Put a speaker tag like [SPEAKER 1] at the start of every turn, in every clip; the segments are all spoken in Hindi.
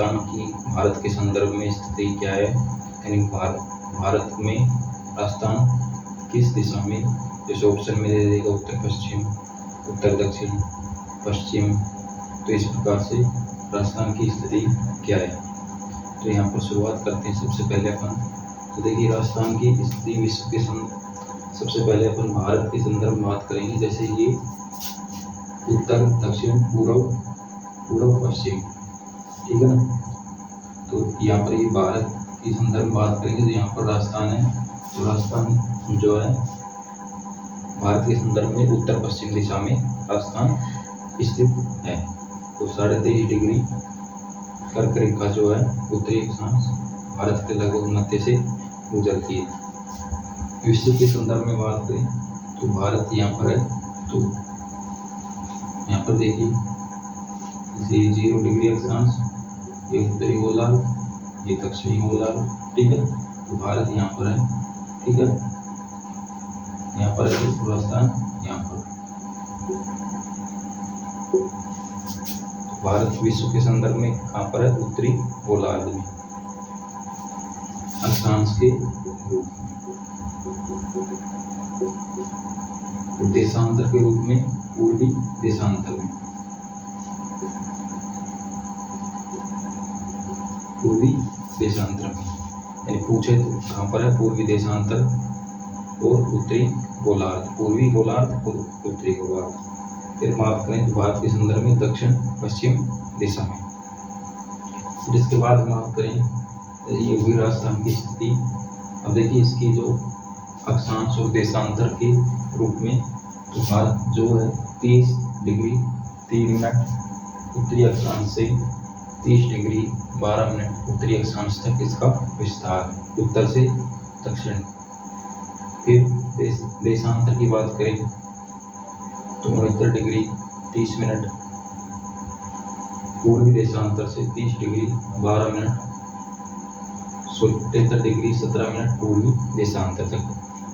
[SPEAKER 1] राजस्थान की भारत के संदर्भ में स्थिति क्या है, यानी भारत में राजस्थान किस दिशा में, जैसे ऑप्शन में दे देगा उत्तर पश्चिम, उत्तर दक्षिण, पश्चिम, तो इस प्रकार से राजस्थान की स्थिति क्या है। तो यहाँ पर शुरुआत करते हैं। सबसे पहले अपन तो देखिए राजस्थान की स्थिति विश्व के सबसे पहले अपन भारत के संदर्भ में बात करेंगे। जैसे ये उत्तर, दक्षिण, पूर्व, पश्चिम, ठीक है ना। तो यहाँ पर ये भारत के संदर्भ में बात करेंगे तो यहाँ पर राजस्थान है। तो राजस्थान जो है भारत के संदर्भ में उत्तर पश्चिम दिशा में राजस्थान स्थित है। तो 23.5 डिग्री कर्क रेखा जो है उत्तरी अक्षांश भारत के लगभग मध्य से गुजरती है। विश्व के संदर्भ में बात करें तो भारत यहाँ पर है। तो यहाँ पर देखिए 0 डिग्री अक्षांश, ये उत्तरी गोलार्ध, ये दक्षिणी गोलार्ध, ठीक है। तो भारत यहाँ पर है, ठीक है। यहाँ पर है राजस्थान यहाँ पर। भारत विश्व के संदर्भ में कहाँ पर है, उत्तरी गोलार्ध में अक्षांश के रूप में, देशांतर के रूप में पूर्वी देशांतर में, पूर्वी देशांतर में, यानी पूछे तो कहाँ पर है, पूर्वी देशांतर और उत्तरी गोलार्ध, पूर्वी गोलार्ध और उत्तरी गोलार्ध। फिर बात करें तो भारत के संदर्भ में दक्षिण पश्चिम दिशा में। जिसके बाद बात करें ये हुई राजस्थान की स्थिति। अब देखिए इसकी जो अक्षांश और देशांतर के रूप में तो भारत जो है 30 डिग्री 3 मिनट उत्तरी अक्षांश से 30 डिग्री 12 मिनट उत्तरी अक्षांश तक इसका विस्तार, उत्तर से दक्षिण। फिर देशांतर की बात करें तो 69 डिग्री 30 मिनट पूर्वी देशांतर से 30 डिग्री 12 मिनट 73 डिग्री 17 मिनट पूर्वी देशांतर तक,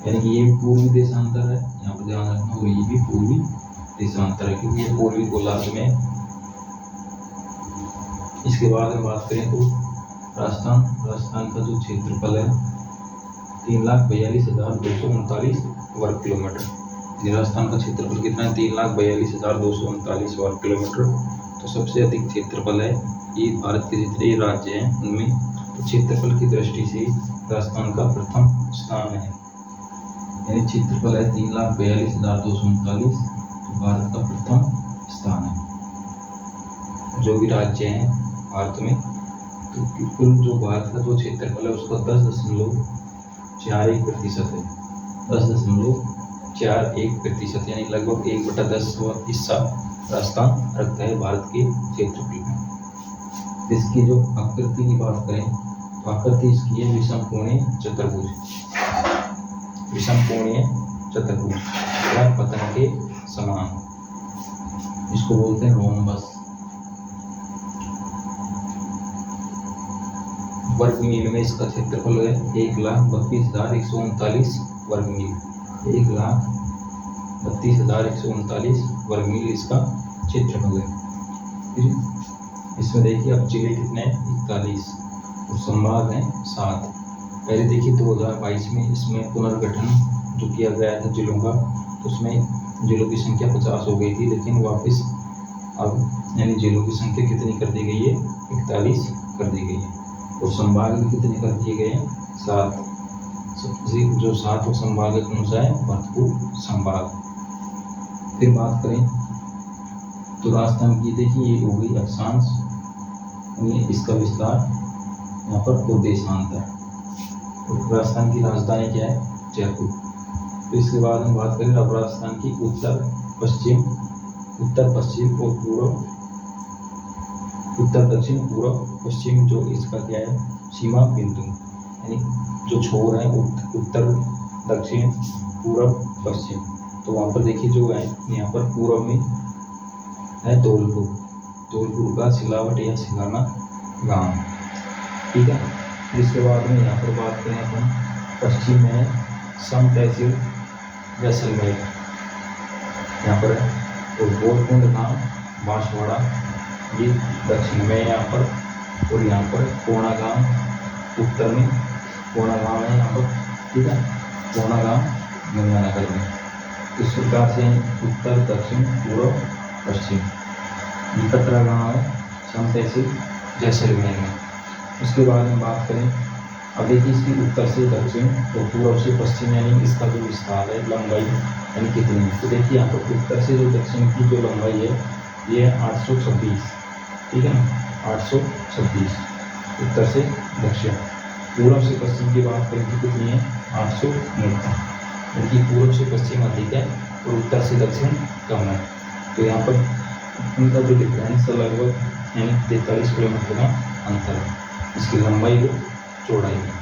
[SPEAKER 1] यानी कि ये पूर्वी देशांतर है, यहाँ पर ध्यान रखना। और ये भी पूर्वी देशांतर है क्योंकि ये पूर्वी गोलार्ध में। इसके बाद में बात करें तो राजस्थान का जो क्षेत्रफल है 3,42,239 वर्ग किलोमीटर। राजस्थान का क्षेत्रफल कितना है, 3,42,239 वर्ग किलोमीटर। तो सबसे अधिक क्षेत्रफल है ये भारत के जितने राज्य हैं उनमें, तो क्षेत्रफल की दृष्टि से राजस्थान का प्रथम स्थान है, यानी क्षेत्रफल है 3,42,239, तो भारत का प्रथम स्थान है। जो भी राज्य हैं भारत में, तो कुल जो भारत का जो क्षेत्रफल है उसका 10.41% है, 10.41%, यानी लगभग 1/10 हिस्सा राजस्थान रखता है भारत के क्षेत्रफल में। इसकी जो आकृति की बात करें तो आकृति इसकी है विषम कोणीय चतुर्भुज, विषम कोणीय चतुर्भुज या पतन के समान, इसको बोलते हैं रोम्बस। वर्ग मील में इसका क्षेत्रफल है 1,32,139 वर्ग मील, 1,32,139 वर्ग मील इसका क्षेत्रफल है। इसमें देखिए अब जिले कितने हैं, 41, और संभाग हैं 7। पहले देखिए 2022 में इसमें पुनर्गठन जो किया गया था जिलों का, तो उसमें जिलों की संख्या 50 हो गई थी, लेकिन वापस अब यानी जिलों की संख्या कितनी कर दी गई है, 41 कर दी गई है। और संभाग भी कितने कर दिए गए हैं, 7। जो 7 संभाग कौन सा है, भरतपुर संभाग। फिर बात करें तो राजस्थान की देखिए ये हो गई अक्षांश, इसका विस्तार यहाँ पर, और देशांतर। तो राजस्थान की राजधानी क्या है, जयपुर। तो इसके बाद हम बात करें अब राजस्थान की उत्तर पश्चिम और पूर्व, उत्तर दक्षिण पूर्व पश्चिम जो इसका क्या है, सीमा बिंदु, यानी जो छोर है उत्तर दक्षिण पूर्व पश्चिम। तो वहाँ पर देखिए जो है यहाँ पर पूर्व में है धौलपुर का सिलावट या सिलाना गांव, ठीक है। इसके बाद में यहाँ पर बात करें अपन पश्चिम में है सम तहसील जैसलमेर, यहाँ पर है। और गोलकुंड गांव बांसवाड़ा, ये दक्षिण में। यहाँ पर और यहाँ पर कोणागाम उत्तर में, कोणागाम है यहाँ पर, ठीक है, कोणागाम गंगानगर में। इस प्रकार से उत्तर, दक्षिण, पूर्व, पश्चिम। कटरा गाँव है संत तहसील जैसलमेर में। उसके बाद हम बात करें, अब देखिए इसकी उत्तर से दक्षिण और पूर्व से पश्चिम यानी इसका जो विस्तार है, लंबाई यानी कितनी है। तो देखिए यहाँ पर उत्तर से जो दक्षिण की जो लंबाई है ये है 826, ठीक है ना, 826 उत्तर से दक्षिण। पूर्व से पश्चिम की बात करें तो कितनी है, 819, यानी पूर्व से पश्चिम अधिक है और उत्तर से दक्षिण कम है। तो यहाँ पर उनका जो डिफरेंस लगभग यानी 43 किलोमीटर का अंतर है इसकी लंबाई और चौड़ाई में।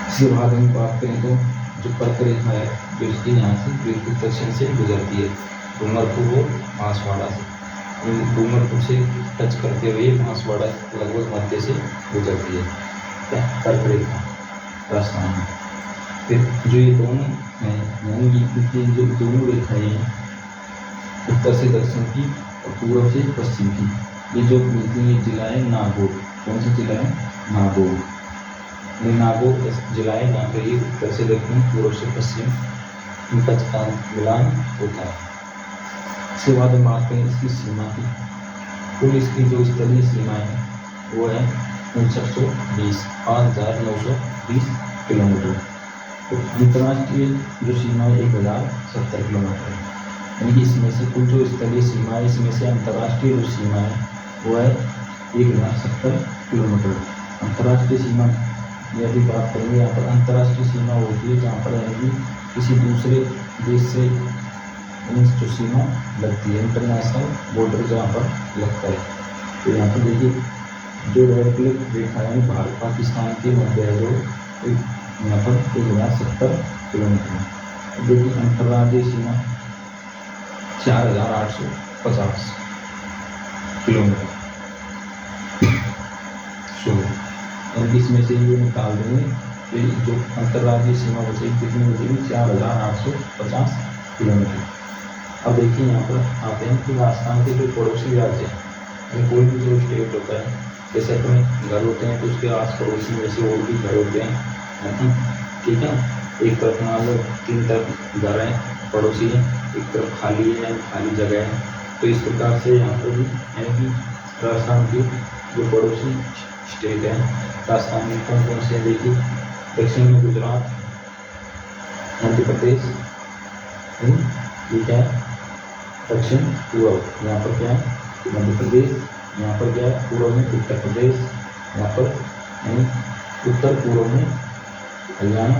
[SPEAKER 1] इसके बाद हम बात करें तो जो कर्क रेखा है जो इसकी यहाँ से बिल्कुल दक्षिण से गुजरती है डूंगरपुर और बांसवाड़ा से, डूंगरपुर से टच करते हुए बांसवाड़ा लगभग मध्य से गुजरती है कर्क रेखा राजस्थान में। फिर जो ये दोनों हैं यानी कि जो दोनों रेखाएं हैं उत्तर से दक्षिण की और पूर्व से पश्चिम की, ये जो मिलती है जिला है नागौर। कौन सा जिला है, नागौर। ये नागौर जिला है जहाँ पर ये उत्तर से दक्षिण पूर्व से पश्चिम इनका मिलान होता है। इसके बाद हम बात करें इसकी सीमा की। कुल इसकी जो स्थलीय सीमा है वो है 5920, 5920 किलोमीटर। तो अंतर्राष्ट्रीय जो सीमा है 1070 किलोमीटर है। यानी कि इसमें से कुल जो स्थलीय सीमा है इसमें से अंतर्राष्ट्रीय जो सीमा है वो है 1070 किलोमीटर। अंतर्राष्ट्रीय सीमा यदि बात करेंगे, यहाँ पर अंतर्राष्ट्रीय सीमा होती है जहाँ पर यानी कि किसी दूसरे देश से जो सीमा लगती है, इंटरनेशनल बॉर्डर जहाँ पर लगता है। तो यहाँ पर देखिए जो रेड क्लिफ रेखा है भारत पाकिस्तान के मध्य है जो यहाँ पर 1070 किलोमीटर। देखिए अंतर्राज्यीय सीमा 4850 किलोमीटर। यानी इसमें से ये निकाल देंगे तो जो अंतर्राज्यीय सीमा बचेगी कितनी बचेगी, 4850 किलोमीटर। अब देखिए यहाँ पर आते हैं कि राजस्थान के जो पड़ोसी राज्य हैं, कोई भी जो स्टेट होता है, जैसे अपने घर होते हैं तो उसके आस पड़ोसी में से और भी घर होते हैं, ठीक है। एक तरफ मान लो 3 तरफ घर हैं पड़ोसी हैं, एक तरफ खाली है यानी खाली जगह है। तो इस प्रकार से यहाँ पर भी यानी कि राजस्थान की जो पड़ोसी स्टेट है, राजस्थान में कौन कौन से देखिए, दक्षिण में गुजरात, मध्य प्रदेश, ठीक है, दक्षिण पूर्व यहाँ पर क्या है मध्य प्रदेश, यहाँ पर क्या है पूर्व में उत्तर प्रदेश, यहाँ पर यानी उत्तर पूर्व में हरियाणा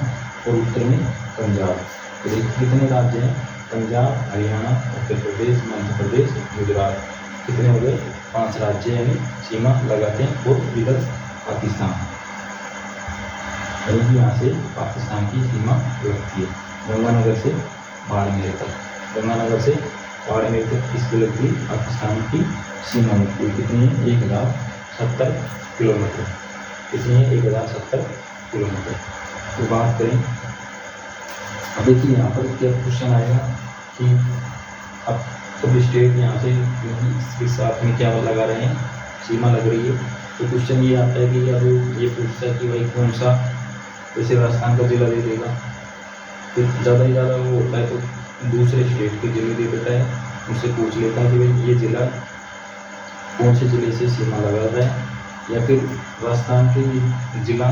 [SPEAKER 1] और उत्तर में पंजाब। तो देखिए कितने राज्य हैं, पंजाब, हरियाणा, उत्तर प्रदेश, मध्य प्रदेश, गुजरात, कितने हो गए 5 राज्य यानी सीमा लगाते हैं। और इधर पाकिस्तान, यानी यहाँ से पाकिस्तान की सीमा लगती है गंगानगर से बाड़मेर तक, गंगानगर से बाड़मेर तक किसकी लगती है, पाकिस्तान की सीमा लगती है। कितनी है, 1070 किलोमीटर, कितनी है 1070 किलोमीटर। तो बात करें, अब देखिए यहाँ पर क्या क्वेश्चन आएगा कि अब सभी स्टेट यहाँ से इसके साथ में क्या लगा रहे हैं, सीमा लग रही है। तो क्वेश्चन ये आता है कि अब ये पूछता है कि भाई कौन सा, जैसे राजस्थान का जिला दे देगा तो ज़्यादा ही ज़्यादा वो होता है तो दूसरे स्टेट के जिले दे देता है, उनसे पूछ लेता है कि भाई ये जिला कौन से ज़िले से सीमा लगा रहा है, या फिर राजस्थान के जिला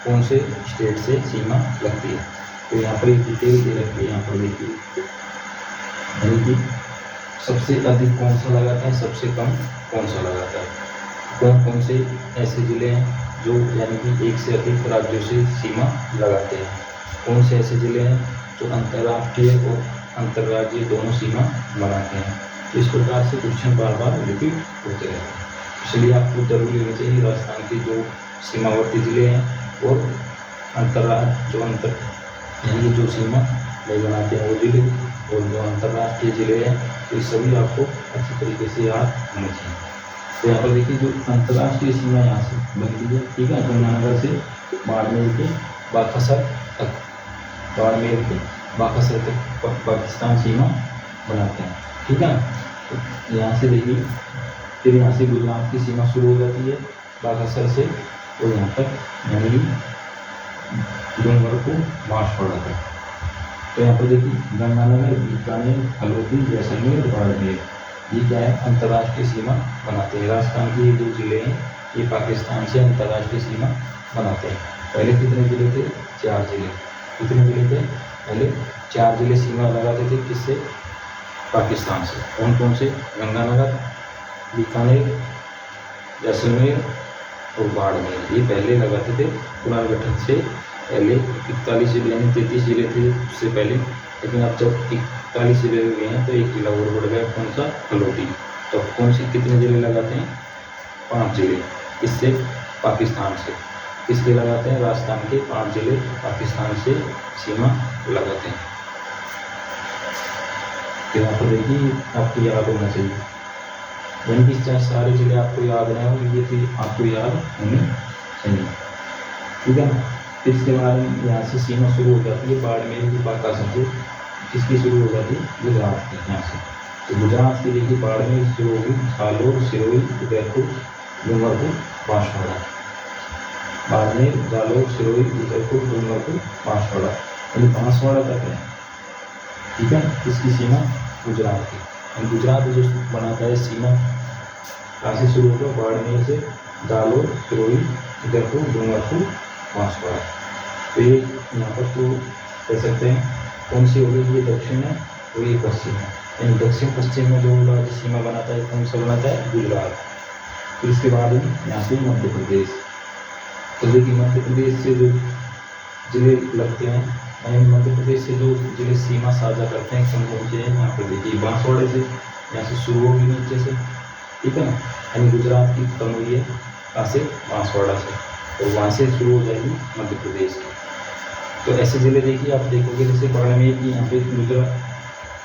[SPEAKER 1] कौन से स्टेट से सीमा लगती है। तो यहाँ पर एक डिटेल दे रखी है, यहाँ पर देखिए यानी कि सबसे अधिक कौन सा लगाता है, सबसे कम कौन सा लगाता है, कौन कौन से ऐसे ज़िले हैं जो यानी कि एक से अधिक राज्यों से सीमा लगाते हैं, कौन से ऐसे ज़िले हैं जो अंतर्राष्ट्रीय और अंतर्राज्यीय दोनों सीमा बनाते हैं। तो इस प्रकार से क्वेश्चन बार बार रिपीट होते रहते हैं, इसलिए आपको जरूर लेना चाहिए राजस्थान के जो सीमावर्ती ज़िले हैं और अंतर यानी जो सीमा नहीं बनाते हैं वो ज़िले और जो अंतर्राष्ट्रीय ज़िले हैं, तो ये सभी आपको अच्छी तरीके से याद होना चाहिए। तो यहाँ पर देखिए जो अंतर्राष्ट्रीय सीमा यहाँ से बनती है, ठीक है, गंगानगर से बाड़मेर के बाकासर तक, बाड़मेर के बाकासर तक पाकिस्तान सीमा बनाते हैं, ठीक है। तो यहाँ से देखिए फिर यहाँ से गुजरात की सीमा शुरू हो जाती है बागेश्वर से और यहाँ तक यानी डूंगरपुर बांसवाड़ा तक। तो यहाँ पर देखिए गंगानगर, बीकानेर, हल्द्वानी, जैसलमेर, बाड़मेर ये क्या है अंतर्राष्ट्रीय सीमा बनाते हैं। राजस्थान के ये 2 जिले हैं ये पाकिस्तान से अंतर्राष्ट्रीय सीमा बनाते हैं। पहले कितने जिले थे? 4 जिले। कितने जिले थे? पहले 4 जिले सीमा लगाते थे किससे? पाकिस्तान से। कौन कौन से? गंगानगर, बीकानेर, जैसलमेर और बाड़मेर ये पहले लगाते थे पुनर्गठन से पहले। 41 जिले यानी 33 जिले थे उससे पहले, लेकिन अब जब 41 जिले हो गए हैं तो 1 जिला और बढ़ गया। कौन सा? हल्द्वानी। तो कौन से कितने जिले लगाते हैं? 5 जिले। इससे पाकिस्तान से किसके लगाते हैं? राजस्थान के 5 जिले पाकिस्तान से सीमा लगाते हैं। तो यहाँ पर देखिए आपको याद होना चाहिए, यानी कि चाहे सारे जिले आपको याद रहे हो ये चीज आपको याद होनी चाहिए, ठीक है ना। फिर इसके बाद यहाँ से सीमा शुरू हो जाती है बाड़मेर की पाकिस्तान से। किसकी शुरू हो जाती है? गुजरात की। यहाँ से तो गुजरात की देखिए बाड़मेर शुरू होगी, जालोर, सिरोही, उदयपुर, डूंगरपुर, बांसवाड़ा। बाड़मेर, जालोर, सिरोही, उदयपुर, डूंगरपुर, बांसवाड़ा यानी बांसवाड़ा तक है, ठीक है। इसकी सीमा गुजरात की। गुजरात जो बनाता है सीमा कहाँ से शुरू होगा? बाड़मेर से, जालोर, सिरोही, उदयपुर, डूंगरपुर, बांसवाड़ा। तो ये यहाँ पर तो कह सकते हैं कौन सी होगी? ये दक्षिण है और ये पश्चिम है। यानी दक्षिण पश्चिम में जो राज्य सीमा बनाता है कौन सा बनाता है? गुजरात। फिर इसके बाद यहाँ से मध्य प्रदेश। तो देखिए मध्य प्रदेश से जो जिले लगते हैं यानी मध्य प्रदेश से जो जिले सीमा साझा करते हैं कौन कौन से हैं? यहाँ पर देखिए बांसवाड़े से यहाँ से शुरू होगी नीचे से, ठीक है ना। यानी गुजरात की खत्म हुई है कहाँ से? बांसवाड़ा से, और वहाँ से शुरू हो जाएगी मध्य प्रदेश की। तो ऐसे जिले देखिए आप देखोगे जैसे बाड़मेर की यहाँ पे गुजरात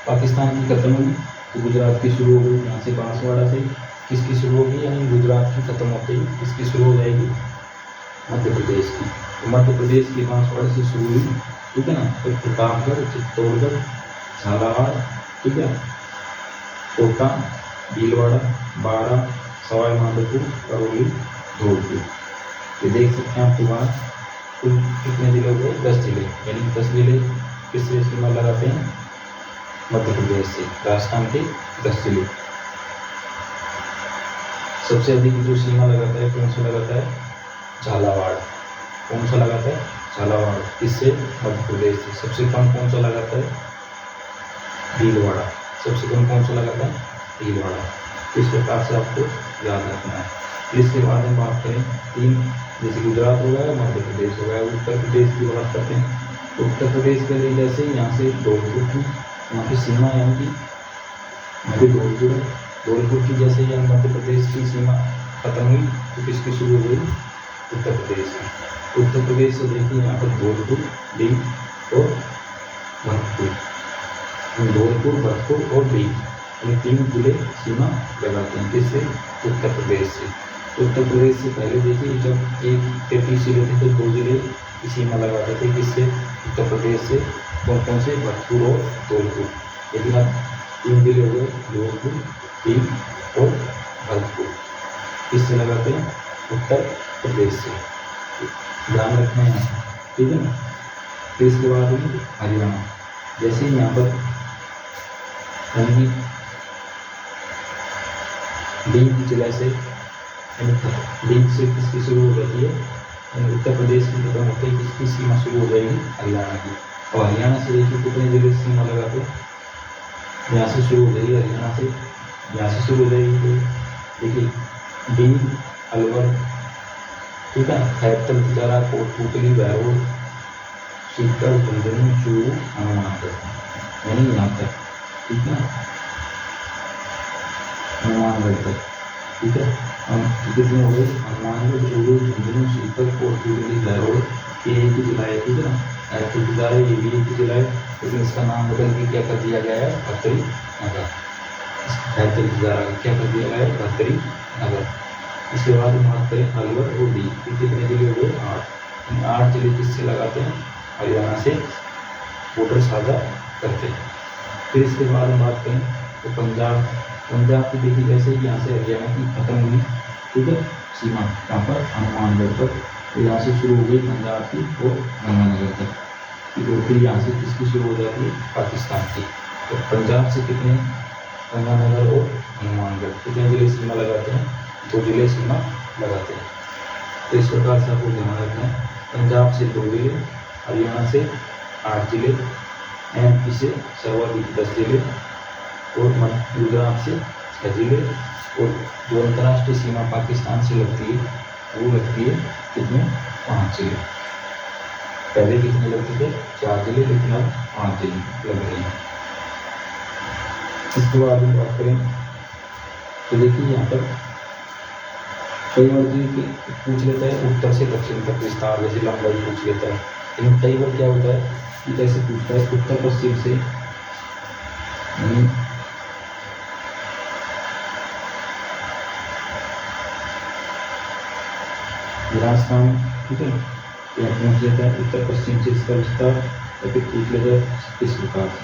[SPEAKER 1] पाकिस्तान की खत्म हुई तो गुजरात की शुरू हो गई यहाँ से बांसवाड़ा से। किसकी शुरू होगी? यानी गुजरात की खत्म होते ही किसकी शुरू हो जाएगी? मध्य प्रदेश की। तो मध्य प्रदेश की बांसवाड़ा से शुरू हुई, ठीक है ना। तो प्रतापगढ़, चित्तौड़गढ़, झालावाड़, ठीक है, कोटा, भीलवाड़ा, बाड़ा, सवाई माधोपुर, करौली, धौलपुर। ये देख सकते हैं आपके पास कुल कितने जिले हो गए? 10 जिले। यानी 10 जिले किससे सीमा लगाते हैं? मध्य प्रदेश से। राजस्थान के 10 जिले। सबसे अधिक जो सीमा लगाता है कौन सा लगाता है? झालावाड़। कौन सा लगाता है? झालावाड़। किससे? मध्य प्रदेश से। सबसे कम कौन सा लगाता है? भीलवाड़ा। सबसे कम कौन सा लगाता है? भीलवाड़ा। इस प्रकार से आपको याद रखना है। इसके बाद हम बात करें 3, जैसे गुजरात हो गया, मध्य प्रदेश हो गया, उत्तर प्रदेश की बात करते हैं। तो उत्तर प्रदेश के लिए जैसे यहाँ से धौलपुर की यहाँ की सीमा यानी कि नदी धौलपुर है। धौलपुर की जैसे यहाँ मध्य प्रदेश की सीमा खत्म हुई तो किसकी शुरू हो गई? उत्तर प्रदेश की। उत्तर प्रदेश से देखिए यहाँ पर धौलपुर, दीव और भरतपुर। धौलपुर, भरतपुर और दीव ये 3 जिले सीमा लगाते हैं किससे? उत्तर प्रदेश से। उत्तर प्रदेश से पहले देखिए जब 33 जिले थे तो 2 जिले की सीमा लगाते थे किससे? उत्तर प्रदेश से। कौन कौन से? भरतपुर और धौलपुर। लेकिन अब 3 जिले हो गए, धौलपुर, दीव और भरतपुर। किससे लगाते हैं? उत्तर प्रदेश से। ध्यान रखना है, ठीक है ना। फिर इसके बाद हरियाणा। जैसे यहाँ पर यानी लीग जिला से लीग से किसकी शुरू हो जाती है? यानी उत्तर प्रदेश की खत्म होते ही किसकी सीमा शुरू हो जाएगी? हरियाणा की। और हरियाणा से देखिए कितने जिले सीमा लगाते हैं? यहाँ से शुरू हो जाएगी हरियाणा से, यहाँ से शुरू हो जाएगी देखिए दीव, अलवर, ठीक है, खैरतल, तिजारा, कोटपुतली, बहरोड, सीकर, झुंझुनू, चूरू, हनुमानगढ़ यानी यहाँ तक, ठीक है, हनुमानगढ़ तक, ठीक है। हम कितने हो गए? हनुमानगढ़, चूरू, झुंझुनू, सीकर, कोटपुतली, बहरोड ये एक ही जिला है, ठीक है ना। खैरतल, तिजारा ये भी एक ही जिला है, लेकिन इसका नाम बदल के क्या कर दिया गया है? भतरी नगर। खैरतल, तिजारा क्या कर दिया गया है? भतरी नगर। इसके बाद हम बात करें अलवर और दीव, कितने जिले हो गए? 8। इन 8 जिले किससे लगाते हैं? हरियाणा से बॉर्डर साझा करते हैं। फिर इसके बाद हम बात करें तो पंजाब पंजाब की देखिए जैसे कि यहाँ से हरियाणा की खत्म हुई, ठीक है, सीमा यहाँ पर हनुमानगढ़ तक, तो यहाँ से शुरू हो गई पंजाब की और गंगानगर तक, ठीक है। फिर यहाँ से किसकी शुरू हो जाती है, पाकिस्तान की। तो पंजाब से कितने, गंगानगर और हनुमानगढ़, कितने जिले सीमा लगाते हैं, 2 जिले सीमा लगाते हैं। तो इस प्रकार से आपको ध्यान रखना है, पंजाब से 2 जिले, हरियाणा से 8 जिले, एमपी से सर्वाधिक 10 जिले और गुजरात से 6 जिले, और जो अंतर्राष्ट्रीय सीमा पाकिस्तान से लगती है वो लगती है कितने, 5 जिले। पहले कितने लगते थे, 4 जिले, लेकिन अब 5 जिले लग रहे हैं। इसके बाद हम बात करें तो देखिए यहाँ पर कई बार पूछ लेता है उत्तर से दक्षिण तक विस्तार, जैसे लंबाई पूछ लेता है, लेकिन कई बार क्या होता है कि जैसे पूछता है उत्तर पश्चिम से राजस्थान, ठीक है, या पूछ लेता है उत्तर पश्चिम से इसका विस्तार, या फिर पूछ लेता है इस प्रकार से,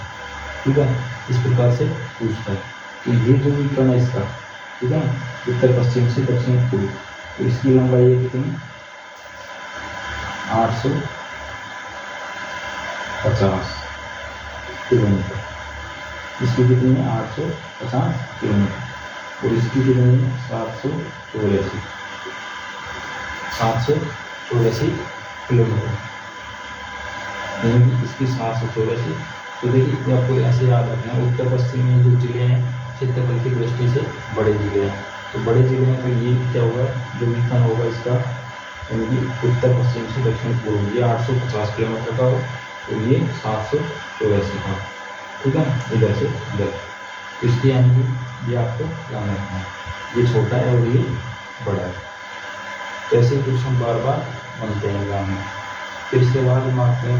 [SPEAKER 1] ठीक है, इस प्रकार से पूछता है कि ये जो विकर्ण है इसका, ठीक है, उत्तर पश्चिम से दक्षिण पूर्व, तो इसकी लंबाई है कितनी, 850 किलोमीटर, इसकी कितनी है 850 किलोमीटर, और इसकी कितनी है 784 किलोमीटर, यानी कि इसकी 784। तो देखिए आपको ऐसे याद रखना है, उत्तर पश्चिम में जो जिले हैं क्षेत्रफल की दृष्टि से बड़े जिले हैं, तो बड़े जिले में तो ये क्या होगा, जो विकर्ण होगा इसका, यानी कि उत्तर पश्चिम से दक्षिण पूर्व, ये 850 किलोमीटर का हो, और ये 784 का, ठीक है, इधर से इधर, इसके यानी कि ये आपको ध्यान रखना है, ये छोटा है और ये बड़ा है। तो ऐसे क्वेश्चन बार बार बनते हैं एग्जाम में। फिर इसके बाद हम आते हैं,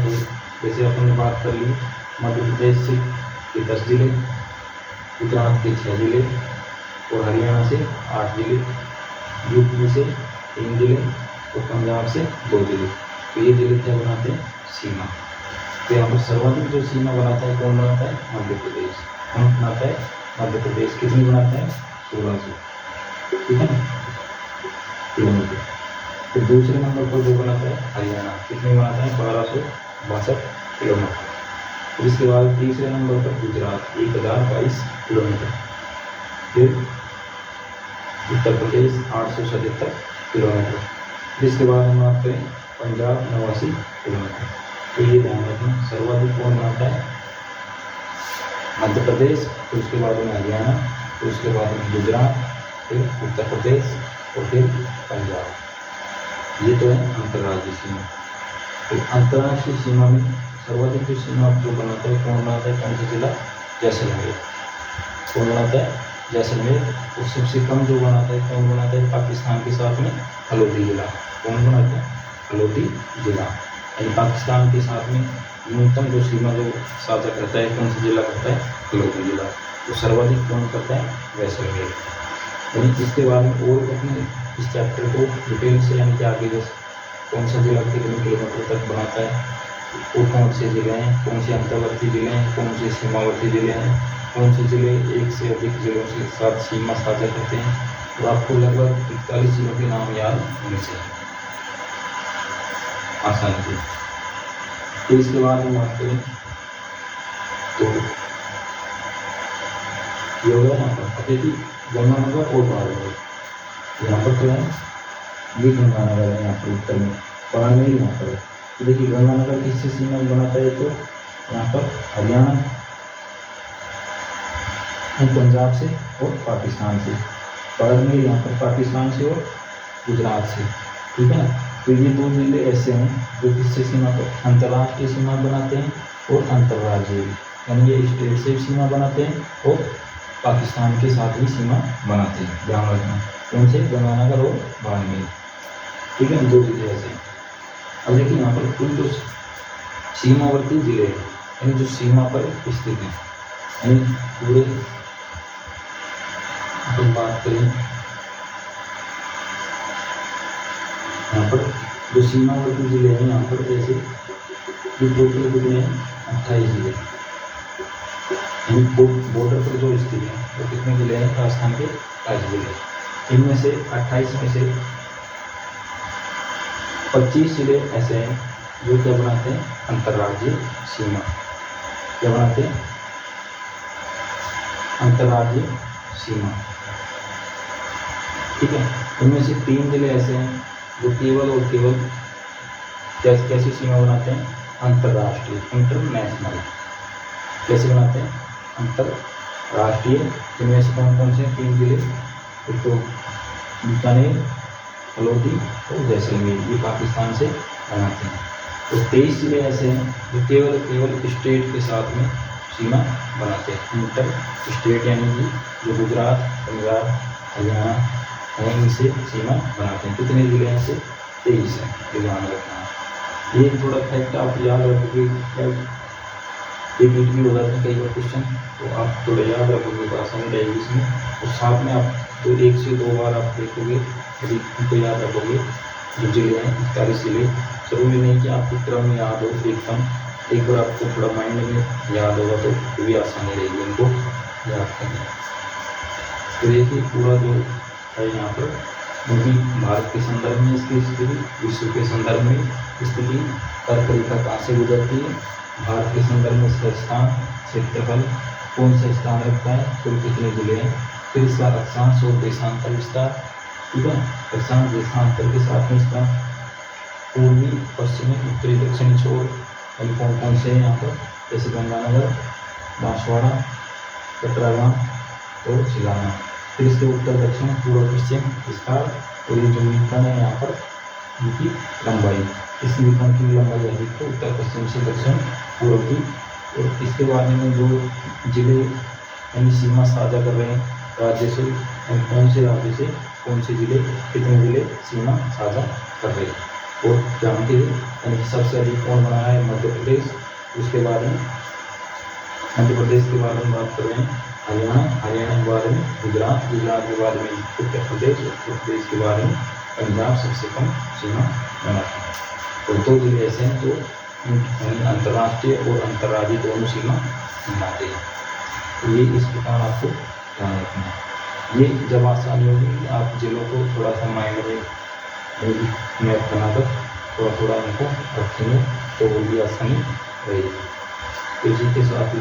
[SPEAKER 1] जैसे अपने बात कर ली मध्य प्रदेश से के 10 जिले, गुजरात के 6 जिले, और हरियाणा से 8 जिले, यूपी से 3 जिले, और पंजाब से 2 जिले। तो ये जिले क्या बनाते हैं, सीमा। तो यहाँ पर सर्वाधिक जो सीमा बनाता है कौन बनाता है, मध्य प्रदेश। कौन बनाता है, मध्य प्रदेश। कितनी बनाता है, 1600, ठीक है ना, किलोमीटर। तो दूसरे नंबर पर जो बनाता है हरियाणा, कितने बनाता है, 1262 किलोमीटर। फिर इसके बाद तीसरे नंबर पर गुजरात, 1022 किलोमीटर। फिर उत्तर प्रदेश 877 किलोमीटर। फिर इसके बाद हम बात करें पंजाब 89 किलोमीटर। तो ये ध्यान रखना, सर्वाधिक कौन बनाता है, मध्य प्रदेश, फिर उसके बाद में हरियाणा, फिर उसके बाद में गुजरात, फिर उत्तर प्रदेश, और फिर पंजाब। ये तो है अंतर्राज्यीय सीमा। तो अंतर्राष्ट्रीय सीमा में सर्वाधिक जो सीमा जो बनाता है कौन बनाता है, कौन सा जिला, जैसलमेर। कौन बनाता है, जैसलमेर। और सबसे कम जो बनाता है कौन बनाता है, पाकिस्तान के साथ में हल्द्वानी जिला। कौन बनाता है, हल्द्वानी जिला। यानी पाकिस्तान के साथ में न्यूनतम जो सीमा जो साझा करता है कौन सा जिला करता है, हल्द्वानी जिला। तो सर्वाधिक कौन करता है, जैसलमेर। यानी इसके बाद में और अपने इस चैप्टर को डिटेल से, यानी कि आगे जैसे कौन सा जिला कितने किलोमीटर तक बनाता है, वो कौन से जिले हैं, कौन से अंतर्वर्ती जिले हैं, कौन से सीमावर्ती जिले हैं, कौन से जिले एक से अधिक जिलों के साथ सीमा साझा करते हैं। तो आपको लगभग 41 जिलों के नाम याद होने चाहिए आसानी से। फिर इसके बाद हम बात करें तो ये होगा यहाँ पर देखिए गंगानगर और बाड़मेर। यहाँ पर तो है ये गंगानगर है, यहाँ पर उत्तर में, बाड़मेर यहाँ पर है। तो देखिए गंगानगर किससे सीमा बनाता है, तो यहाँ पर हरियाणा और पंजाब से और पाकिस्तान से। बाड़मेर यहाँ पर पाकिस्तान से और गुजरात से, ठीक है ना। तो ये 2 जिले ऐसे हैं जो किससे सीमा पर, अंतर्राष्ट्रीय सीमा बनाते हैं और अंतर्राज्यीय, यानी ये स्टेट से सीमा बनाते हैं और पाकिस्तान के साथ भी सीमा बनाते हैं। ध्यान रखना, कौन से, गंगानगर और बाड़मेर, ठीक है, 2 जिले ऐसे हैं। अब देखिए यहाँ पर कुल जो सीमावर्ती जिले हैं, यानी जो सीमा पर स्थित हैं, यानी पूरे अपन बात करें यहाँ पर जो सीमावर्ती जिले हैं, यहाँ पर जैसे टोटल कितने हैं, 28 जिले, यानी बॉर्डर पर जो स्थित है वो कितने जिले हैं? राजस्थान के 28 जिले। इनमें से 28 में से 25 जिले ऐसे हैं जो क्या बनाते हैं? अंतर्राज्यीय सीमा। क्या बनाते हैं? अंतर्राज्यीय सीमा। ठीक है। इनमें से 3 जिले ऐसे हैं जो केवल और केवल कैसी सीमा बनाते हैं? अंतर्राष्ट्रीय, इंटरनेशनल। कैसे बनाते हैं? अंतर्राष्ट्रीय। इनमें से कौन कौन से 3 जिले? एक तो बीकानेर, हल्द्वानी और जैसलमेर, ये पाकिस्तान से बनाते हैं। तो 23 जिले ऐसे हैं जो केवल स्टेट के साथ में सीमा बनाते हैं। इंटर स्टेट यानी कि जो गुजरात, पंजाब, हरियाणा है, इनसे सीमा बनाते हैं। कितने जिले हैं? से 23 है। ध्यान रखना है। ये थोड़ा फैक्ट आप याद रखोगे, रिपीट भी हो जाते हैं कई बार क्वेश्चन, तो आप थोड़ा याद रखोगे तो आसानी रहेगी इसमें। और साथ में आप तो 1 से 2 बार आप देखोगे, यदि उनको याद रखोगे जो जिले हैं 41 जिले। जरूरी नहीं कि आपको क्रम याद हो एकदम, एक बार आपको थोड़ा माइंड में याद होगा तो भी आसानी रहेगी इनको याद करने। तो देखिए पूरा जो है यहाँ पर, क्योंकि भारत के संदर्भ में इसकी स्थिति, विश्व के संदर्भ में स्थिति, कर्क रेखा कहाँ से गुजरती है, भारत के संदर्भ में इसका स्थान, क्षेत्रफल, कौन सा स्थान रखता है, कुल कितने जिले हैं, फिर इसका अक्षांश और देशांतर विस्तार। ठीक है। अक्षांश देशांतर के साथ में इसका पूर्वी, पश्चिमी, उत्तरी, दक्षिणी छोर यानी कौन कौन से हैं यहाँ पर, जैसे गंगानगर, बांसवाड़ा, कटरागांव और सिलाना। फिर इसके उत्तर, दक्षिण, पूर्व, पश्चिम विस्तार। और ये जो विखंड है यहाँ पर इनकी लंबाई, इस विखंड की लंबाई अधिक है उत्तर पश्चिम से दक्षिण पूर्व की। और इसके बारे में जो जिले यानी सीमा साझा कर रहे हैं राज्य से, कौन से राज्य से कौन से जिले, कितने जिले सीमा साझा कर रहे हैं और जानते हैं। यानी सबसे अधिक कौन बना है? मध्य प्रदेश। उसके बाद में मध्य प्रदेश के बारे में बात कर रहे हैं हरियाणा, हरियाणा के बारे में गुजरात, गुजरात के बारे में उत्तर प्रदेश, उत्तर प्रदेश के बारे में पंजाब सबसे कम सीमा बनाता है। तो 2 जिले ऐसे हैं जो अंतर्राष्ट्रीय और अंतर्राज्यीय दोनों सीमा बनाते हैं। तो ये इस प्रकार आपको ध्यान रखना है। ये जब आसानी होगी आप जिलों को थोड़ा सा माइंड में मैप बनाकर थोड़ा इनको रखेंगे तो वो भी आसानी रहेगी। तो इसी के साथ ही